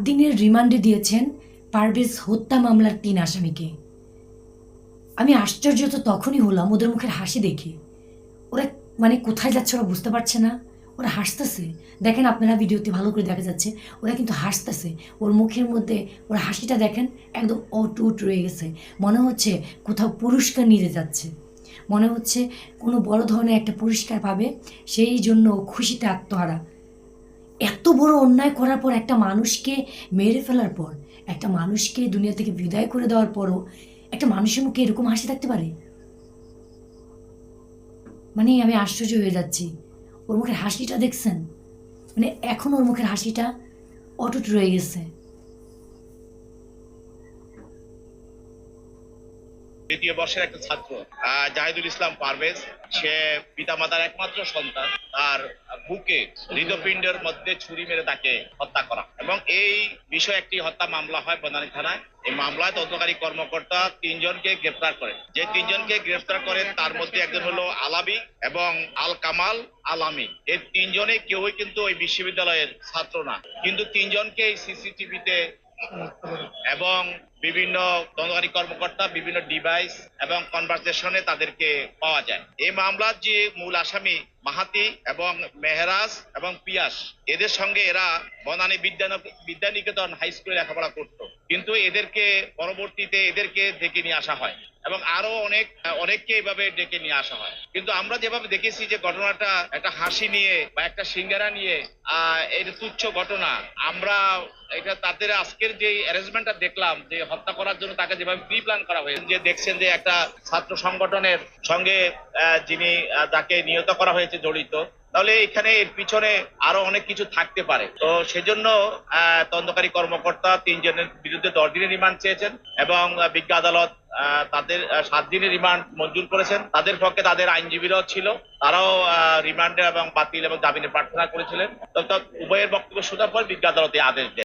দিনের রিমান্ডে দিয়েছেন পারভেজ হত্যা মামলার 3 আসামিকে। আমি আশ্চর্য তো তখনই হলাম ওদের মুখের হাসি দেখে। ওরা মানে কোথায় যাচ্ছে ওরা বুঝতে পারছে না, ওরা হাসতেছে। দেখেন আপনারা ভিডিওতে ভালো করে দেখা যাচ্ছে ওরা কিন্তু হাসতেছে। ওর মুখের মধ্যে ওর হাসিটা দেখেন একদম অটুট রয়ে গেছে। মনে হচ্ছে কোথাও পুরস্কার নিতে যাচ্ছে, মনে হচ্ছে কোনো বড় ধরনের একটা পুরস্কার পাবে, সেই জন্য খুশিতে আত্মহারা। এত বড় অন্যায় করার পর, একটা মানুষকে মেরে ফেলার পর, একটা মানুষকে দুনিয়া থেকে বিদায় করে দেওয়ার পরও একটা মানুষের মুখে এরকম হাসি থাকতে পারে? মানে আমি আশ্চর্য হয়ে যাচ্ছি। ওর মুখের হাসিটা দেখছেন? মানে এখন ওর মুখের হাসিটা অটুট রয়ে গেছে। দ্বিতীয় বর্ষের একটা ছাত্র জাহিদুল ইসলাম পারভেজ, সে পিতামাতার একমাত্র সন্তান। তার বুকে হৃদপিণ্ডের মধ্যে ছুরি মেরে তাকে হত্যা করা, এবং এই বিষয়ে একটি হত্যা মামলা হয় বনানী থানায়। এই মামলায় তদন্তকারী কর্মকর্তা 3 জনকে গ্রেফতার করেন। যে 3 জনকে গ্রেফতার করেন তার মধ্যে একজন হলো আলাবি এবং আল কামাল আলামি। এই 3 জনে কেউই কিন্তু ওই বিশ্ববিদ্যালয়ের ছাত্র না, কিন্তু 3 জনকে এই সিসিটিভিতে এবং বিভিন্ন তদন্তকারী কর্মকর্তা বিভিন্ন ডিভাইস এবং কনভারসেশনে তাদেরকে পাওয়া যায়। এই মামলার যে মূল আসামি মাহাতি এবং মেহরাজ এবং পিয়াস, এদের সঙ্গে এরা বনানী বিদ্যানিকেতন হাই স্কুলে লেখাপড়া করত, কিন্তু এদেরকে পরবর্তীতে এদেরকে ডেকে নিয়ে আসা হয় এবং আরো অনেককে এইভাবে ডেকে নিয়ে আসা হয়। কিন্তু আমরা যেভাবে দেখেছি যে ঘটনাটা একটা হাসি নিয়ে বা একটা সিঙ্গারা নিয়ে এটা তুচ্ছ ঘটনা, আমরা এটা তাদের আজকের যে অ্যারেঞ্জমেন্টটা দেখলাম যে হত্যা করার জন্য তাকে যেভাবে প্রি প্ল্যান করা হয়েছে, যে দেখছেন যে একটা ছাত্র সংগঠনের সঙ্গে যিনি তাকে নিহত করা হয়েছে জড়িত, তাহলে এখানে এর পিছনে আরো অনেক কিছু থাকতে পারে। তো সেজন্য তদন্তকারী কর্মকর্তা 3 জনের বিরুদ্ধে 10 দিনের রিমান্ড চেয়েছেন এবং বিজ্ঞ আদালত তাদের 7 দিনের রিমান্ড মঞ্জুর করেছেন। তাদের পক্ষে তাদের আইনজীবীরাও ছিল, তারাও রিমান্ডে এবং বাতিল এবং জামিনে প্রার্থনা করেছিলেন। তো উভয়ের বক্তব্য শোনার পর বিজ্ঞ আদালতে আদেশ দেন।